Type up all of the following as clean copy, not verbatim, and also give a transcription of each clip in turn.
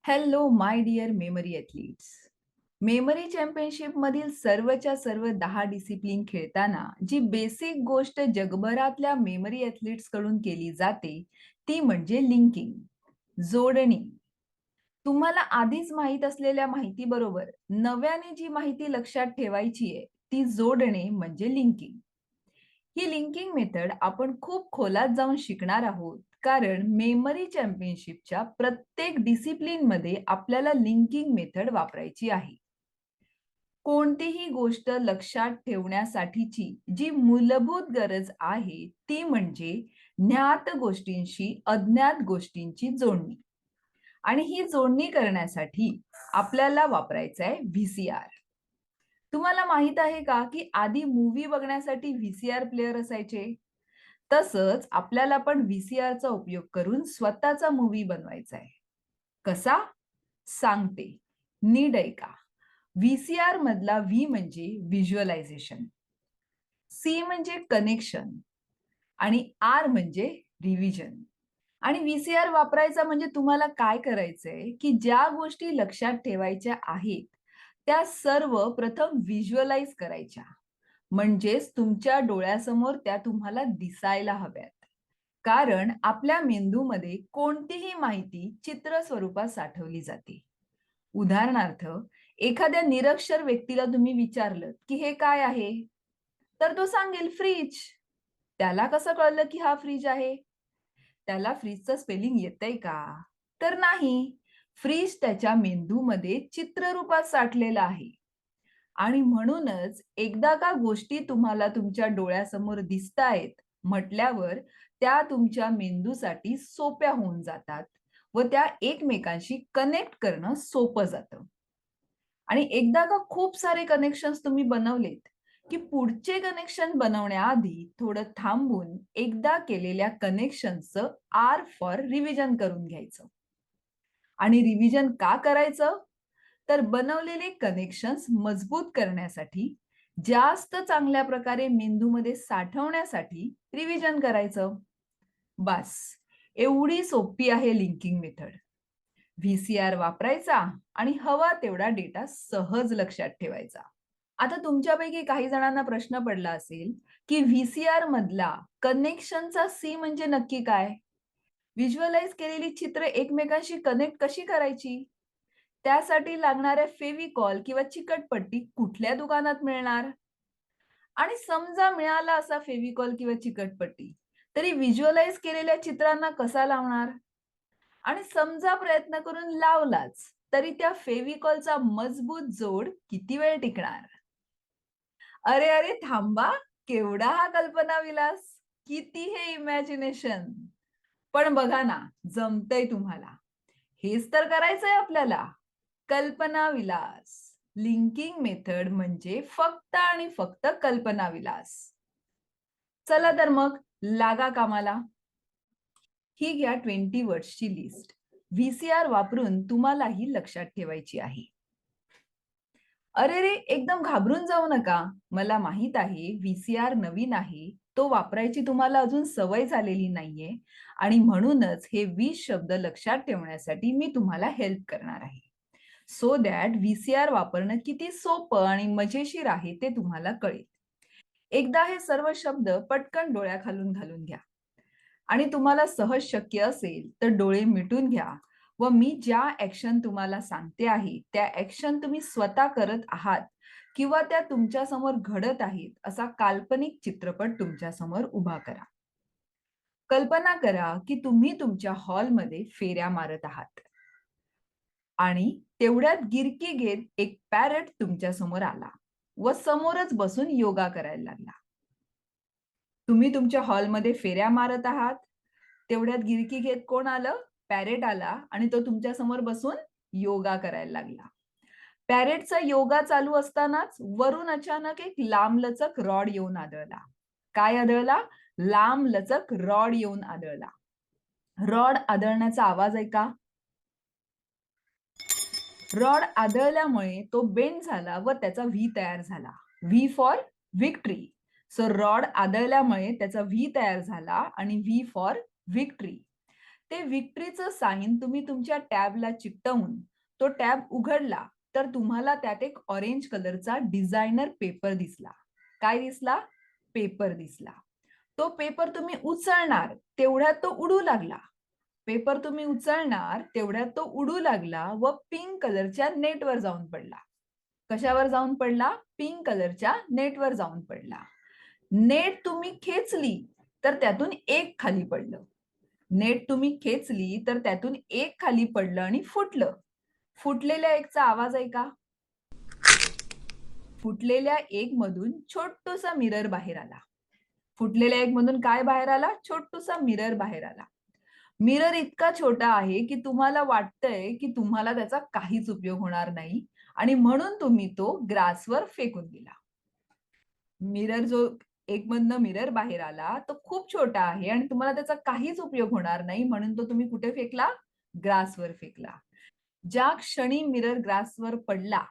Hello my dear memory athletes. Memory championship मधील सर्वच्या सर्व 10 डिसिप्लिन खेळताना जी बेसिक गोष्ट जगभरातल्या मेमरी ॲथलीट्स कडून केली जाते ती म्हणजे लिंकिंग, जोडणी. तुम्हाला आधीच माहीत असलेल्या माहितीबरोबर नव्याने जी माहिती लक्षात ठेवायची आहे ती जोडणे म्हणजे लिंकिंग. ही लिंकिंग मेथड आपण खूप खोलात जाऊन शिकणार आहोत, कारण मेमरी चॅम्पियनशिपच्या प्रत्येक डिसिप्लिन मध्ये आपल्याला लिंकिंग मेथड वापरायची आहे. कोणतीही गोष्ट लक्षात ठेवण्यासाठीची जी मूलभूत गरज आहे ती म्हणजे ज्ञात गोष्टींशी अज्ञात गोष्टींची जोडणी. आणि ही जोडणी करण्यासाठी आपल्याला वापरायचं आहे व्हीसीआर. तुम्हाला माहित आहे का की आधी मूव्ही बघण्यासाठी व्हीसीआर प्लेअर असायचे? तसंच आपल्याला पण व्हीसीआरचा उपयोग करून स्वतःचा मूव्ही बनवायचा आहे. कसा? सांगते. नीट ऐका. व्हीसीआर मधला व्ही म्हणजे व्हिज्युअलायझेशन, सी म्हणजे कनेक्शन आणि आर म्हणजे रिव्हिजन. आणि व्हीसीआर वापरायचा म्हणजे तुम्हाला काय करायचंय की ज्या गोष्टी लक्षात ठेवायच्या आहेत त्या सर्व प्रथम व्हिज्युअलाइज करायच्या. म्हणजेच तुमच्या डोळ्यासमोर त्या तुम्हाला दिसायला हव्यात. कारण आपल्या मेंदूमध्ये कोणतीही माहिती चित्र स्वरूपात साठवली जाते. उदाहरणार्थ, एखाद्या निरक्षर व्यक्तीला तुम्ही विचारलं की हे काय आहे, तर तो सांगेल फ्रीज. त्याला कसं कळलं की हा फ्रीज आहे? त्याला फ्रीजचं स्पेलिंग येतंय का? तर नाही. फ्रीज त्याच्या मेंदूमध्ये चित्ररूपात साठलेला आहे. आणि म्हणूनच एकदा का गोष्टी तुम्हाला तुमच्या डोळ्यासमोर दिसतायत म्हटल्यावर त्या तुमच्या मेंदूसाठी सोप्या होऊन जातात व त्या एकमेकांशी कनेक्ट करणं सोपं जातं. आणि एकदा का खूप सारे कनेक्शन्स तुम्ही बनवलेत, की पुढचे कनेक्शन बनवण्याआधी थोडं थांबून एकदा केलेल्या कनेक्शनचं आर फॉर रिव्हिजन करून घ्यायचं. आणि रिव्हिजन का करायचं? तर बनवलेले कनेक्शन्स मजबूत करण्यासाठी, जास्त चांगल्या प्रकारे मेंदूमध्ये साठवण्यासाठी रिव्हिजन करायचं. बास. एवढी सोपी आहे लिंकिंग मेथड. व्हीसीआर वापरायचा आणि हवा तेवढा डेटा सहज लक्षात ठेवायचा. आता तुमच्यापैकी काही जणांना प्रश्न पडला असेल, की व्हीसीआर मधला कनेक्शनचा सी म्हणजे नक्की काय? व्हिज्युअलाइज केलेली चित्र एकमेकांशी कनेक्ट कशी करायची? त्यासाठी लागणाऱ्या फेविकॉल किंवा चिकटपट्टी कुठल्या दुकानात मिळणार? आणि समजा मिळाला असा फेविकॉल किंवा चिकटपट्टी, तरी व्हिज्युअलाइज केलेल्या चित्रांना कसा लावणार? आणि समजा प्रयत्न करून लावलाच, तरी त्या फेविकॉलचा मजबूत जोड किती वेळ टिकणार? अरे, अरे थांबा. केवढा हा कल्पनाविलास! किती हे इमॅजिनेशन! पण बघा ना, जमतंय तुम्हाला. हेच तर करायचंय आपल्याला. कल्पनाविलास. लिंकिंग मेथड म्हणजे फक्त आणि फक्त कल्पनाविलास. चला तर मग लागा कामाला. ही घ्या 20 वर्ड्सची लिस्ट. व्हीसीआर वापरून तुम्हालाही लक्षात ठेवायची आहे. अरे रे, एकदम घाबरून जाऊ नका. मला माहित आहे व्हीसीआर नवीन आहे. तो वापरायची तुम्हाला अजून सवय झालेली नाहीये आणि म्हणूनच हे 20 शब्द लक्षात ठेवण्यासाठी मी तुम्हाला हेल्प करणार आहे. सो दॅट व्हीसीआर वापरणं किती सोपं आणि मजेशीर आहे ते तुम्हाला कळेल. एकदा हे सर्व शब्द पटकन डोळ्याखालून घालून घ्या. आणि तुम्हाला सहज शक्य असेल तर डोळे मिटून घ्या व मी ज्या ॲक्शन तुम्हाला सांगते आहे, त्या ॲक्शन तुम्ही स्वतः करत आहात किंवा त्या तुमच्यासमोर घडत आहेत, असा काल्पनिक चित्रपट तुमच्यासमोर उभा करा. कल्पना करा की तुम्ही तुमच्या हॉलमध्ये फेऱ्या मारत आहात आणि तेवढ्यात गिरकी घेत एक पॅरट तुमच्यासमोर आला व समोरच बसून योगा करायला लागला. तुम्ही तुमच्या हॉलमध्ये फेऱ्या मारत आहात. तेवढ्यात गिरकी घेत कोण आलं? पॅरेट आला आणि तो तुमच्या समोर बसून योगा करायला लागला. पॅरेटचा योगा चालू असतानाच वरून अचानक एक लांबलचक रॉड येऊन आदळला. काय आदळला? लांबलचक रॉड येऊन आदळला. रॉड आदळण्याचा आवाज ऐका. रॉड आदळल्यामुळे तो बेंड झाला व त्याचा व्ही तयार झाला. V for victory. So rod आदळल्यामुळे त्याचा व्ही तयार झाला आणि व्ही फॉर व्हिक्टरी. ते व्हिक्टरीचं साइन तुम्ही तुमच्या टॅबला चिकटवून तो टॅब उघडला, तर तुम्हाला त्यात एक ऑरेंज कलरचा डिझायनर पेपर दिसला. काय दिसला? पेपर दिसला. तो पेपर तुम्ही उचलणार, तेवढ्यात तो उडू लागला. पेपर तुम्ही उचलणार, तेवढ्यात तो उडू लागला व पिंक कलरच्या नेटवर जाऊन पडला. कशावर जाऊन पडला? पिंक कलरच्या नेटवर जाऊन पडला. नेट तुम्ही खेचली, तर त्यातून एक खाली पडलं. नेट तुम्ही खेचली, तर त्यातून एक खाली पडलं आणि फुटलं. फुटलेल्या एकचा आवाज ऐका. फुटलेल्या एक मधून छोटूसा मिरर बाहेर आला. फुटलेल्या एक मधून काय बाहेर आला? छोटूसा मिरर बाहेर आला. मिरर इतका छोटा आहे की तुम्हाला वाटतंय की तुम्हाला त्याचा काहीच उपयोग होणार नाही आणि म्हणून तुम्ही तो ग्रासवर फेकून दिला. मिरर जो एक मधनं मिरर बाहेर आला तो खूप छोटा आहे आणि तुम्हाला त्याचा काहीच उपयोग होणार नाही म्हणून तो तुम्ही कुठे फेकला? ग्रासवर फेकला. ज्या क्षणी मिरर ग्रासवर पडला,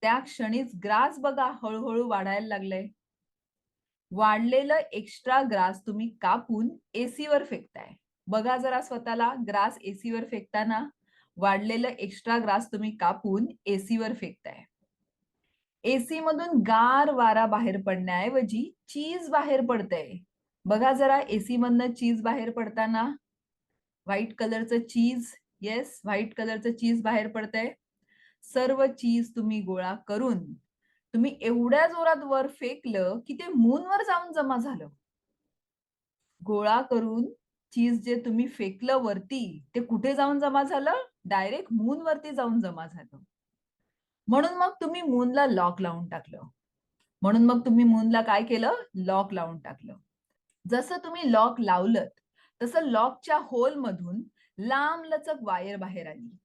त्या क्षणीच ग्रास बघा हळूहळू वाढायला लागलंय. वाढलेलं एक्स्ट्रा ग्रास तुम्ही कापून एसी वर फेकताय. बघा जरा स्वतःला ग्रास एसी वर फेकताना वाढलेलं एक्स्ट्रा ग्रास तुम्ही कापून एसी वर फेकताय. एसी मधून गार वारा बाहेर पडण्याऐवजी चीज बाहेर पडतंय. बघा जरा एसी मधनं चीज बाहेर पडताना. व्हाईट कलरचं चीज, येस, व्हाईट कलरचं चीज बाहेर पडतंय. सर्व चीज तुम्ही गोळा करून तुम्ही एवढ्या जोरात वर फेकलं की ते मूनवर जाऊन जमा झालं. गोळा करून चीज जे तुम्ही फेकलं वरती, ते कुठे जाऊन जमा झालं? डायरेक्ट मूनवरती जाऊन जमा झालं. म्हणून मग तुम्ही मूनला लॉक लावून टाकलं. म्हणून मग तुम्ही मूनला काय केलं? लॉक लावून टाकलं. जसं तुम्ही लॉक लावलत, तसं लॉकच्या होलमधून लांबलचक वायर बाहेर आली.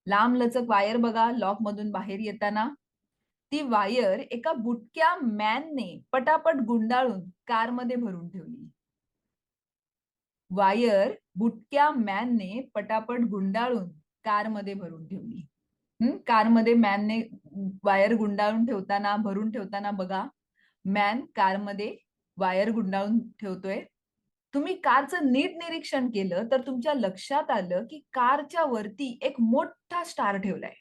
लांबलचक वायर बघा लॉकमधून बाहेर येताना. ती वायर एका बुटक्या मॅनने पटापट गुंडाळून कारमध्ये भरून ठेवली. वायर बुटक्या मॅनने पटापट गुंडाळून कारमध्ये भरून ठेवली. कारमध्ये मॅनने वायर गुंडाळून ठेवताना, भरून ठेवताना बघा, मॅन कारमध्ये वायर गुंडाळून ठेवतोय. तुम्ही कारचं नीट निरीक्षण केलं तर तुमच्या लक्षात आलं की कारच्या वरती एक मोठा स्टार ठेवलाय.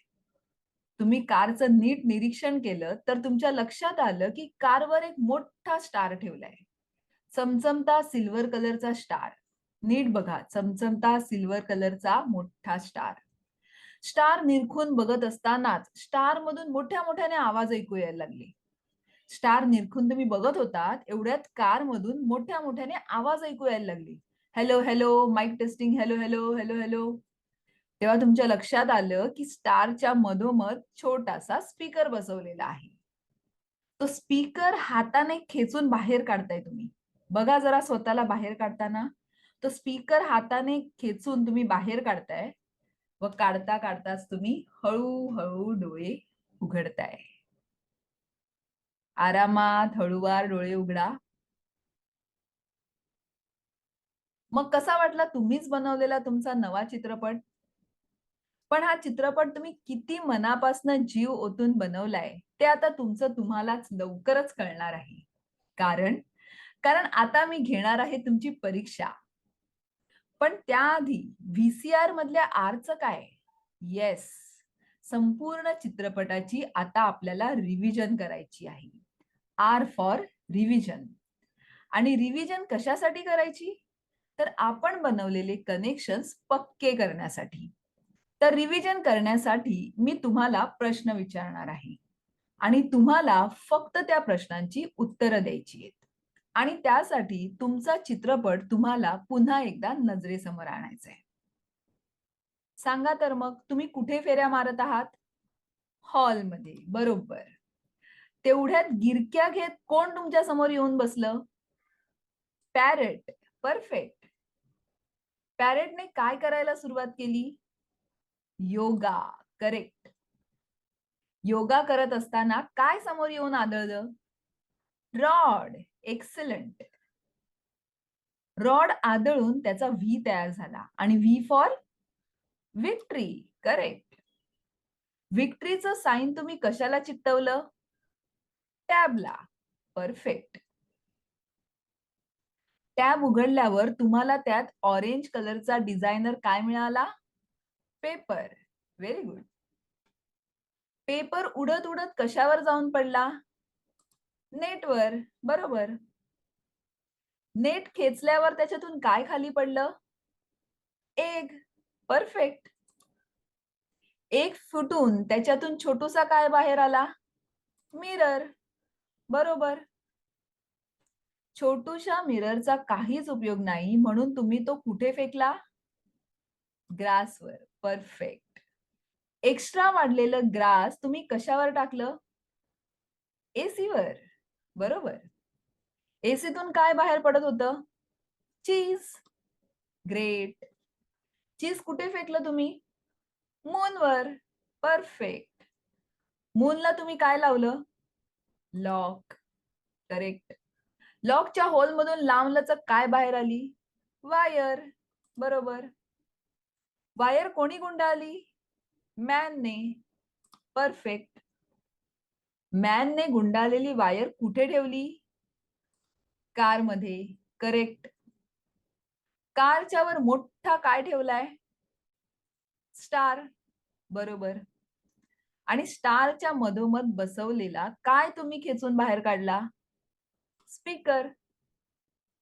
तुम्ही कारचं नीट निरीक्षण केलं तर तुमच्या लक्षात आलं की कारवर एक मोठा स्टार ठेवलाय. चमचमता सिल्वर कलरचा स्टार. नीट बघा, चमचमता सिल्वर कलरचा मोठा स्टार. स्टार निरखून बघत असतानाच स्टार मधून मोठ्या मोठ्याने आवाज ऐकू यायला लागले. स्टार निरखून तुम्ही बघत होतात, एवढ्यात कार मधून मोठ्या मोठ्याने आवाज ऐकू यायला लागले. Hello hello, mike testing, hello hello, hello hello. तेव्हा तुमच्या लक्षात आलं की स्टारच्या मधोमध छोटासा स्पीकर बसवलेला आहे. तो स्पीकर हाताने खेचून बाहेर काढताय तुम्ही. बघा जरा स्वतःला बाहेर काढताना. तो स्पीकर हाताने खेचून तुम्ही बाहेर काढताय व काढता काढताच तुम्ही हळूहळू डोळे उघडताय. आरामात हळूवार डोळे उघडा. मग कसा वाटला तुम्हीच बनवलेला तुमचा नवा चित्रपट? पण हा चित्रपट तुम्ही किती मनापासून जीव ओतून बनवलाय, ते आता तुमचं तुम्हालाच लवकरच कळणार आहे. कारण कारण आता मी घेणार आहे तुमची परीक्षा. पण त्याआधी व्हीसीआर मधल्या आरचं काय? येस. संपूर्ण चित्रपटाची आता आपल्याला रिव्हिजन करायची आहे. R for revision. आणि रिव्हिजन कशासाठी करायची? तर आपण बनवलेले कनेक्शन्स पक्के करण्यासाठी. तर रिव्हिजन करण्यासाठी मी तुम्हाला प्रश्न विचारणार आहे आणि तुम्हाला फक्त त्या प्रश्नांची उत्तरं द्यायची आहेत. आणि त्यासाठी तुमचा चित्रपट तुम्हाला पुन्हा एकदा नजरेसमोर आणायचा आहे. सांगा तर मग तुम्ही कुठे फेऱ्या मारत आहात? हॉलमध्ये. बरोबर. तेवढ्यात गिरक्या घेत कोण तुमच्या समोर येऊन बसलं? पॅरेट. परफेक्ट. पॅरेटने काय करायला सुरुवात केली? योगा. करेक्ट. योगा करत असताना काय समोर येऊन आदळलं? रॉड. एक्सलंट. रॉड आदळून त्याचा व्ही तयार झाला आणि व्ही फॉर विक्ट्री. करेक्ट. विक्ट्रीचं साइन तुम्ही कशाला चिकटवलं? टॅबला. परफेक्ट. टॅब उघडल्यावर तुम्हाला त्यात ऑरेंज कलरचा डिझायनर काय मिळाला? पेपर. Very good. पेपर उडत उडत कशावर जाऊन पडला? नेटवर. बरोबर. नेट खेचल्यावर त्याच्यातून काय खाली पडलं? एग. परफेक्ट. एग फुटून त्याच्यातून छोटूसा काय बाहेर आला? मिरर. बरोबर. छोटूशा मिररचा काहीच उपयोग नाही म्हणून तुम्ही तो कुठे फेकला? ग्रासवर. परफेक्ट. एक्स्ट्रा वाढलेलं ग्रास तुम्ही कशावर टाकलं? एसीवर. बरोबर. एसीतून काय बाहेर पडत होतं? चीज. ग्रेट. चीज कुठे फेकलं तुम्ही? मूनवर. परफेक्ट. मूनला तुम्ही काय लावलं? लॉक. करेक्ट. लॉकच्या होलमधून लांबलचक काय बाहेर आली? वायर. बरोबर. वायर कोणी गुंडाळली? मॅनने. परफेक्ट. मॅनने गुंडाळलेली वायर कुठे ठेवली? कारमध्ये. करेक्ट. कारच्या वर मोठा काय ठेवलाय? स्टार. बरोबर. आणि स्टारच्या मधोमध बसवलेला काय तुम्ही खेचून बाहेर काढला? स्पीकर.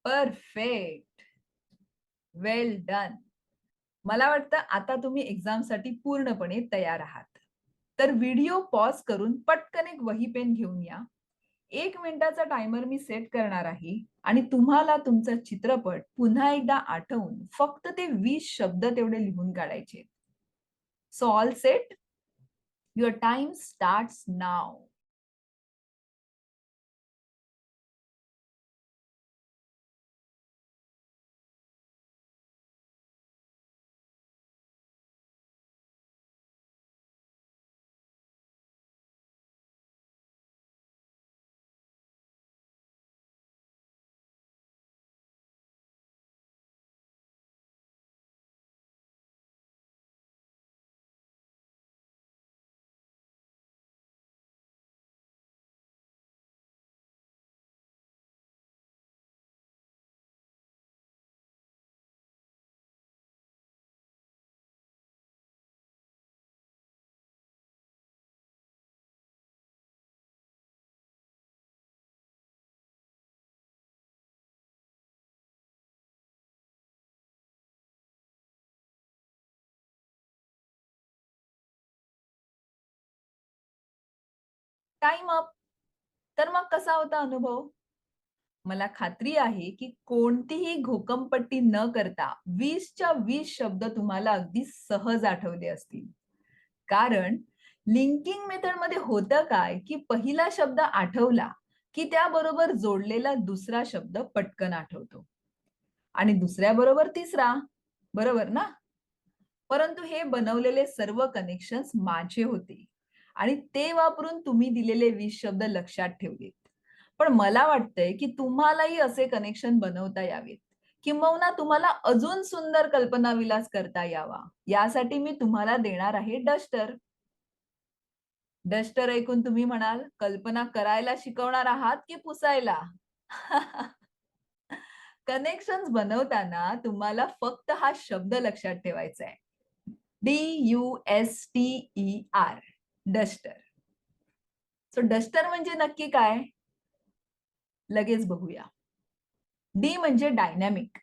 परफेक्ट. वेल डन. मला वाटतं आता तुम्ही एक्झामसाठी पूर्णपणे तयार आहात. तर व्हिडिओ पॉज करून पटकन एक वही पेन घेऊन या. 1 मिनिटाचा टायमर मी सेट करणार आहे आणि तुम्हाला तुमचा चित्रपट पुन्हा एकदा आठवून फक्त ते 20 शब्द तेवढे लिहून काढायचे. So all set? Your time starts now. Time up. तर मग कसा होता अनुभव? मला खात्री आहे की कोणतीही घोकंपट्टी न करता 20च्या 20 शब्द तुम्हाला अगदी सहज आठवले असतील. कारण लिंकिंग मेथडमध्ये होतं काय, की पहिला शब्द आठवला, की त्याबरोबर जोडलेला दुसरा शब्द पटकन आठवतो आणि दुसऱ्याबरोबर तिसरा. बरोबर ना? परंतु हे बनवलेले सर्व कनेक्शन्स माझे होते आणि ते वापरून तुम्ही दिलेले 20 शब्द लक्षात ठेवलेत. पण मला वाटतंय, की तुम्हालाही असे कनेक्शन बनवता यावेत. किंबहुना तुम्हाला अजून सुंदर कल्पनाविलास करता यावा. यासाठी मी तुम्हाला देणार आहे डस्टर. डस्टर ऐकून तुम्ही म्हणाल, कल्पना करायला शिकवणार आहात की पुसायला? कनेक्शन्स बनवताना तुम्हाला फक्त हा शब्द लक्षात ठेवायचा आहे. DUSTER. डस्टर. सो डस्टर म्हणजे नक्की काय? लगेच बघूया. डी म्हणजे डायनॅमिक,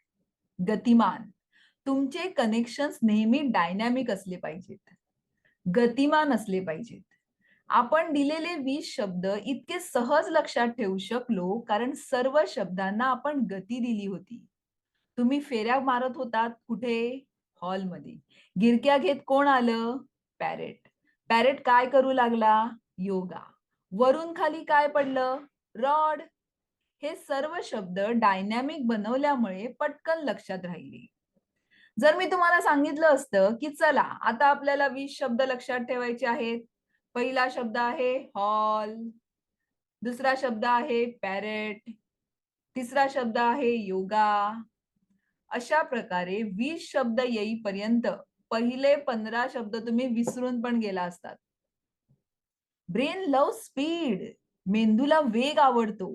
गतिमान. तुमचे कनेक्शन्स नेहमी डायनॅमिक असले पाहिजेत. गतिमान असले पाहिजेत. आपण दिलेले 20 शब्द इतके सहज लक्षात ठेवू शकलो कारण सर्व शब्दांना आपण गती दिली होती. तुम्ही फेऱ्या मारत होतात कुठे? हॉलमध्ये. गिरक्या घेत कोण आलं? पॅरेट. पॅरेट काय करू लागला? योगा. वरून खाली काय पडलं? रॉड. हे सर्व शब्द डायनॅमिक बनवल्यामुळे पटकन लक्षात राहिले. जर मी तुम्हाला सांगितलं असतं, की चला आता आपल्याला 20 शब्द लक्षात ठेवायचे आहेत. पहिला शब्द आहे हॉल, दुसरा शब्द आहे पॅरेट, तिसरा शब्द आहे योगा. अशा प्रकारे 20 शब्द येईपर्यंत पहिले 15 शब्द तुम्ही विसरून पण गेला असतात. Brain love speed. मेंदूला वेग आवडतो.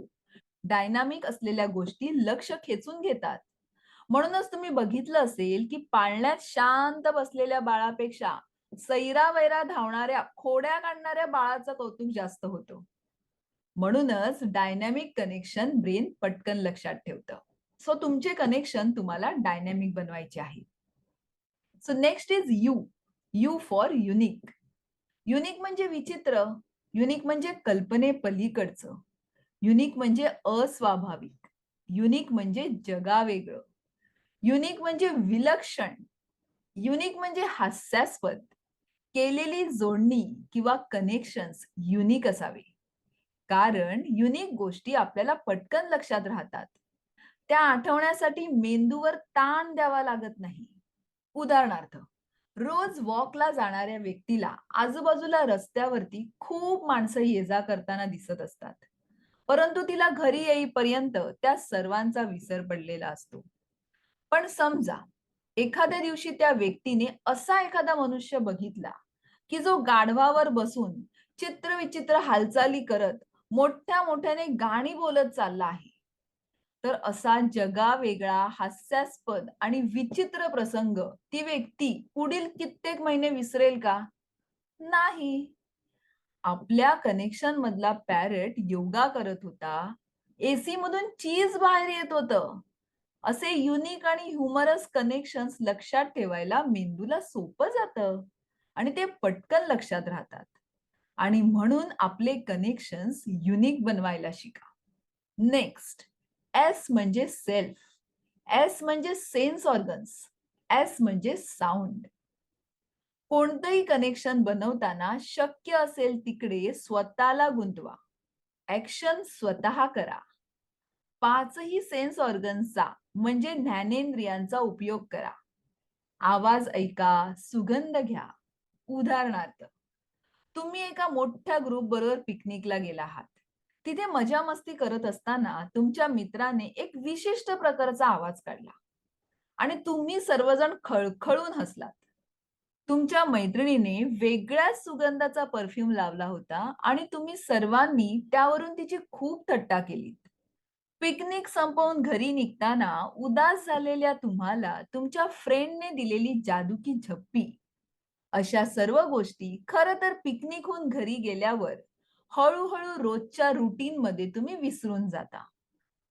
डायनामिक असलेल्या गोष्टी लक्ष खेचून घेतात. म्हणूनच तुम्ही बघितलं असेल, की पाळण्यात शांत बसलेल्या बाळापेक्षा सैरावैरा धावणाऱ्या, खोड्या काढणाऱ्या बाळाचं कौतुक जास्त होतं. म्हणूनच डायनॅमिक कनेक्शन ब्रेन पटकन लक्षात ठेवतं. सो तुमचे कनेक्शन तुम्हाला डायनॅमिक बनवायचे आहे. So next is you. You for unique. Unique म्हणजे विचित्र. युनिक म्हणजे कल्पनेपलीकडचं. युनिक म्हणजे अस्वाभाविक. युनिक म्हणजे जगावेगळं. युनिक म्हणजे विलक्षण. युनिक म्हणजे हास्यास्पद. केलेली जोडणी किंवा कनेक्शन्स युनिक असावे. कारण युनिक गोष्टी आपल्याला पटकन लक्षात राहतात. त्या आठवण्यासाठी मेंदूवर ताण द्यावा लागत नाही. उदाहरणार्थ, रोज वॉकला जाणाऱ्या व्यक्तीला आजूबाजूला रस्त्यावरती खूप माणसं ये-जा करताना दिसत असतात. परंतु तिला घरी येईपर्यंत त्या सर्वांचा विसर पडलेला असतो. पण समजा एखाद्या दिवशी त्या व्यक्तीने असा एखादा मनुष्य बघितला, की जो गाढवावर बसून चित्रविचित्र हालचाली करत मोठ्या मोठ्याने गाणी बोलत चालला आहे. तर असा जगावेगळा, हास्यास्पद आणि विचित्र प्रसंग ती व्यक्ती पुढील कित्येक महिने विसरेल का? नाही. आपल्या कनेक्शन मधला पॅरट योगा करत होता. एसी मधून चीज बाहेर येत होतं. असे युनिक आणि ह्युमरस कनेक्शन्स लक्षात ठेवायला मेंदूला सोपं जातं आणि ते पटकन लक्षात राहतात. आणि म्हणून आपले कनेक्शन्स युनिक बनवायला शिका. नेक्स्ट, एस म्हणजे सेल्फ. एस म्हणजे सेन्स ऑर्गन्स. एस म्हणजे साऊंड. कोणतंही कनेक्शन बनवताना शक्य असेल तिकडे स्वतःला गुंतवा. ॲक्शन स्वतः करा. पाचही सेन्स ऑर्गन्सचा म्हणजे ज्ञानेंद्रियांचा उपयोग करा. आवाज ऐका, सुगंध घ्या. उदाहरणार्थ, तुम्ही एका मोठ्या ग्रुप बरोबर पिकनिकला गेला आहात. तिथे मजा-मस्ती करत असताना तुमच्या मित्राने एक विशिष्ट प्रकारचा आवाज काढला आणि तुम्ही सर्वजण खळखळून हसलात. तुमच्या मैत्रिणीने वेगळ्याच सुगंधाचा परफ्यूम लावला होता आणि तुम्ही सर्वांनी त्यावरून तिची खूप थट्टा केलीत. पिकनिक संपवून घरी निघताना उदास झालेल्या तुम्हाला तुमच्या फ्रेंडने दिलेली जादूची झप्पी, अशा सर्व गोष्टी खरं तर पिकनिकहून घरी गेल्यावर हळू-हळू रोजच्या रुटीनमध्ये तुम्ही विसरून जाता.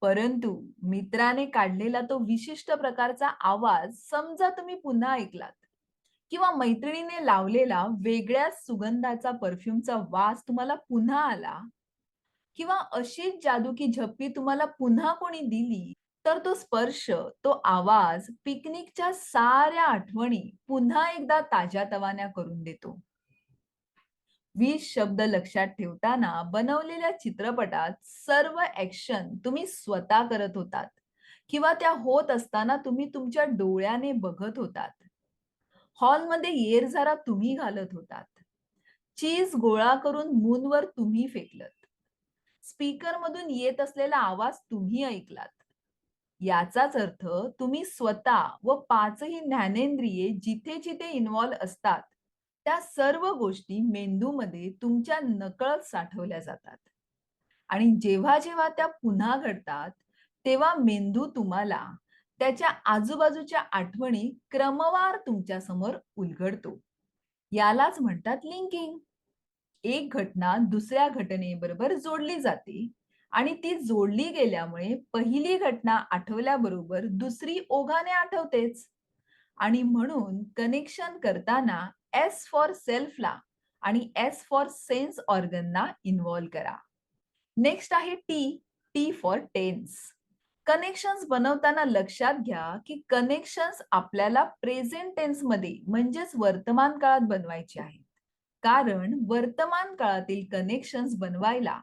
परंतु मित्राने काढलेला तो विशिष्ट प्रकारचा आवाज समजा तुम्ही पुन्हा ऐकलात किंवा मैत्रिणीने लावलेला वेगळ्याच सुगंधाचा परफ्यूमचा वास तुम्हाला पुन्हा आला किंवा अशीच जादू की झप्पी तुम्हाला पुन्हा कोणी दिली, तर तो स्पर्श, तो आवाज पिकनिकच्या साऱ्या आठवणी पुन्हा एकदा ताज्यातवान्या करून देतो. 20 शब्द लक्षात ठेवताना बनवलेल्या चित्रपटात सर्व ॲक्शन तुम्ही स्वतः करत होतात किंवा त्या होत असताना तुम्ही तुमच्या डोळ्याने बघत होतात. हॉलमध्ये येरझारा तुम्ही घालत होतात. चीज गोळा करून मूनवर तुम्ही फेकलत. स्पीकरमधून येत असलेला आवाज तुम्ही ऐकलात. याचाच अर्थ तुम्ही स्वतः व पाचही ज्ञानेंद्रिये जिथे-जिथे इन्व्हॉल्व असतात, त्या सर्व गोष्टी मेंदूमध्ये तुमच्या नकळत साठवल्या जातात. आणि जेव्हा-जेव्हा त्या पुन्हा घडतात, तेव्हा मेंदू तुम्हाला त्याच्या आजूबाजूच्या आठवणी क्रमवार तुमच्यासमोर उलगडतो. यालाच म्हणतात लिंकिंग. एक घटना दुसऱ्या घटनेबरोबर जोडली जाते आणि ती जोडली गेल्यामुळे पहिली घटना आठवल्याबरोबर दुसरी ओघाने आठवतेच. आणि म्हणून कनेक्शन करताना एस फॉर सेल्फला आणि एस फॉर सेन्स ऑर्गनना इन्व्हॉल्व करा. नेक्स्ट आहे T. T for tense. Connections बनवताना लक्षात घ्या, की कनेक्शन्स आपल्याला प्रेझेंट टेन्समध्ये म्हणजेच वर्तमान काळात बनवायचे आहेत. कारण वर्तमान काळातील कनेक्शन्स बनवायला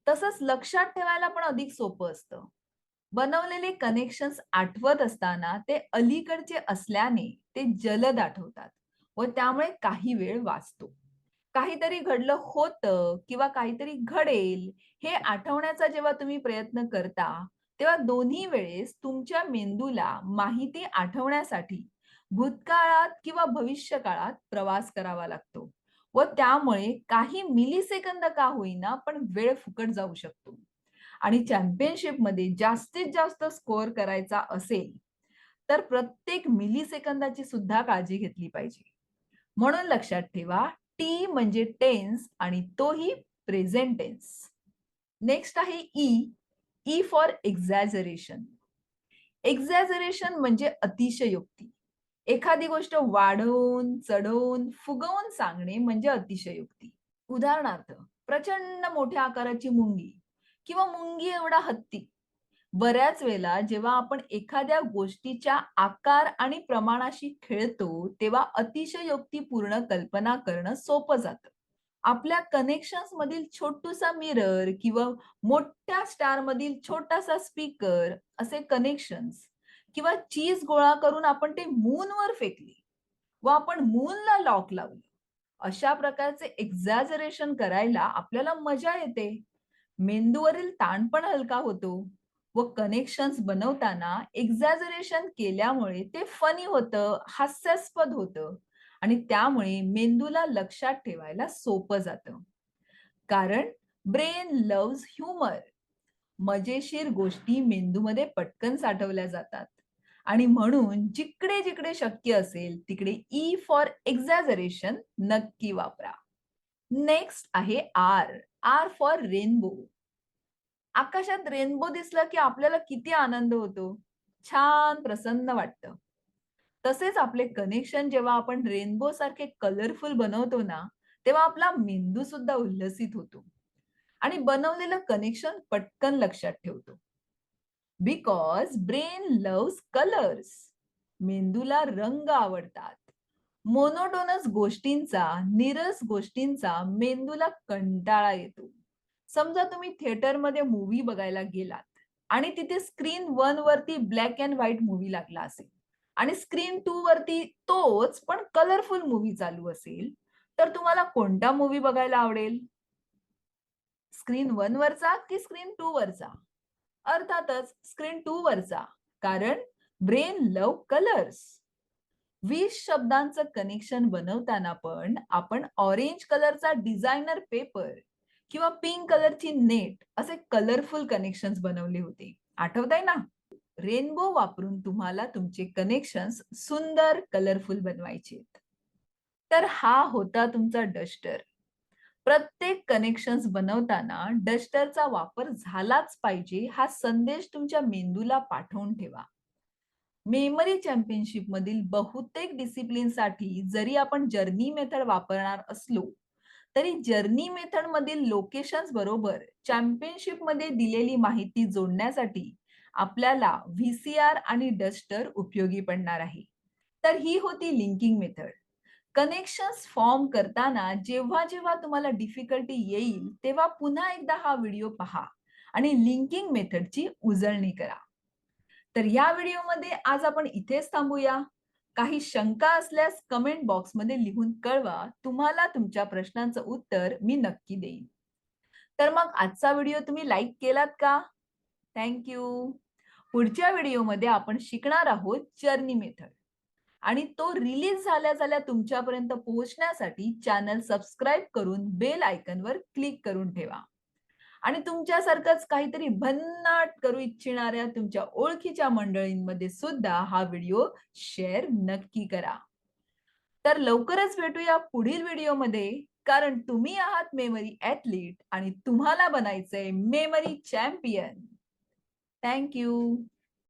तसंच लक्षात ठेवायला पण अधिक सोपं असतं. बनवलेले कनेक्शन्स आठवत असताना ते अलीकडचे असल्याने ते जलद आठवतात व त्यामुळे काही वेळ वाचतो. काहीतरी घडलं होतं किंवा काहीतरी घडेल हे आठवण्याचा जेव्हा तुम्ही प्रयत्न करता, तेव्हा दोन्ही वेळेस तुमच्या मेंदूला माहिती आठवण्यासाठी भूतकाळात किंवा भविष्यकाळात प्रवास करावा लागतो व त्यामुळे काही मिलीसेकंद का होईना पण वेळ फुकट जाऊ शकतो. आणि चॅम्पियनशिपमध्ये जास्तीत जास्त स्कोअर करायचा असेल, तर प्रत्येक मिलीसेकंदाची सुद्धा काळजी घेतली पाहिजे. म्हणून लक्षात ठेवा, टी म्हणजे टेन्स आणि तोही प्रेझेंट टेन्स. नेक्स्ट आहे E. E for exaggeration. Exaggeration म्हणजे अतिशयोक्ती. एखादी गोष्ट वाढवून, चढवून, फुगवून सांगणे म्हणजे अतिशयोक्ती. उदाहरणार्थ, प्रचंड मोठ्या आकाराची मुंगी किंवा मुंगी एवढा हत्ती. बऱ्याच वेळेला जेव्हा आपण एखाद्या गोष्टीच्या आकार आणि प्रमाणाशी खेळतो, तेव्हा अतिशयोक्तीपूर्ण कल्पना करणं सोपं जातं. आपल्या कनेक्शन्स मधील छोटूसा मिरर किंवा मोठ्या स्टार मधील छोटासा स्पीकर असे कनेक्शन्स किंवा चीज गोळा करून आपण ते मूनवर फेकली व आपण मूनला लॉक लावलं. अशा प्रकारचे एक्झॅजरेशन करायला आपल्याला मजा येते. मेंदूवरील ताण पण हलका होतो व कनेक्शन्स बनवताना एक्झॅजरेशन केल्यामुळे ते फनी होतं, हास्यास्पद होतं आणि त्यामुळे मेंदूला लक्षात ठेवायला सोपं जातं. कारण ब्रेन लव्हज ह्युमर. मजेशीर गोष्टी मेंदूमध्ये पटकन साठवल्या जातात आणि म्हणून जिकडे जिकडे शक्य असेल तिकडे ई फॉर एक्झॅजरेशन नक्की वापरा. नेक्स्ट आहे आर. R for rainbow. आकाशात रेनबो दिसला की आपल्याला किती आनंद होतो. छान प्रसन्न वाटतं. तसेच आपले कनेक्शन जेव्हा आपण रेनबो सारखे कलरफुल बनवतो ना, तेव्हा आपला मेंदू सुद्धा उल्हसित होतो आणि बनवलेलं कनेक्शन पटकन लक्षात ठेवतो. Because brain loves colours. मेंदूला रंग आवडतात. मोनोटोनस गोष्टींचा, नीरस गोष्टींचा मेंदूला कंटाळा येतो. समजा तुम्ही थिएटरमध्ये मूव्ही बघायला गेलात आणि तिथे स्क्रीन 1 वरती ब्लॅक अँड व्हाईट मूव्ही लागला असेल आणि स्क्रीन 2 वरती तोच पण कलरफुल मूव्ही चालू असेल, तर तुम्हाला कोणता मूव्ही बघायला आवडेल? स्क्रीन 1 वरचा की स्क्रीन 2 वरचा? अर्थातच स्क्रीन 2 वरचा. कारण ब्रेन लव्ह कलर्स. 20 शब्दांचं कनेक्शन बनवताना पण आपण ऑरेंज कलरचा डिझायनर पेपर किंवा पिंक कलरची नेट असे कलरफुल कनेक्शन्स बनवले होते. आठवतंय ना? रेनबो वापरून तुम्हाला तुमचे कनेक्शन्स सुंदर कलरफुल बनवायचे. तर हा होता तुमचा डस्टर. प्रत्येक कनेक्शन्स बनवताना डस्टरचा वापर झालाच पाहिजे हा संदेश तुमच्या मेंदूला पाठवून ठेवा. मेमरी चॅम्पियनशिप मधील बहुतेक डिसिप्लिनसाठी जरी आपण जर्नी मेथड वापरणार असलो, तरी जर्नी मेथड मधील लोकेशन्स बरोबर चॅम्पियनशिप मध्ये दिलेली माहिती जोडण्यासाठी आपल्याला व्हीसीआर आणि डस्टर उपयोगी पडणार आहे. तर ही होती लिंकिंग मेथड. कनेक्शन्स फॉर्म करताना जेव्हा जेव्हा तुम्हाला डिफिकल्टी येईल, तेव्हा पुन्हा एकदा हा व्हिडिओ पहा आणि लिंकिंग मेथडची उजळणी करा. तर या व्हिडिओमध्ये आज आपण इथेच थांबूया. काही शंका असल्यास कमेंट बॉक्समध्ये लिहून कळवा. तुम्हाला तुमच्या प्रश्नांचं उत्तर मी नक्की देईन. तर मग आजचा व्हिडिओ तुम्ही लाईक केलात का? Thank you. पुढच्या व्हिडिओमध्ये आपण शिकणार आहोत जर्नी मेथड आणि तो रिलीज झाल्या तुमच्यापर्यंत पोहोचण्यासाठी चॅनल सबस्क्राईब करून बेल आयकॉनवर क्लिक करून ठेवा. आणि तुमच्यासारखंच काहीतरी भन्नाट करू इच्छिणाऱ्या तुमच्या ओळखीच्या मंडळींमध्ये सुद्धा हा व्हिडिओ शेअर नक्की करा. तर लवकरच भेटूया पुढील व्हिडिओमध्ये. कारण तुम्ही आहात मेमरी ॲथलीट आणि तुम्हाला बनायचंय मेमरी चॅम्पियन. Thank you.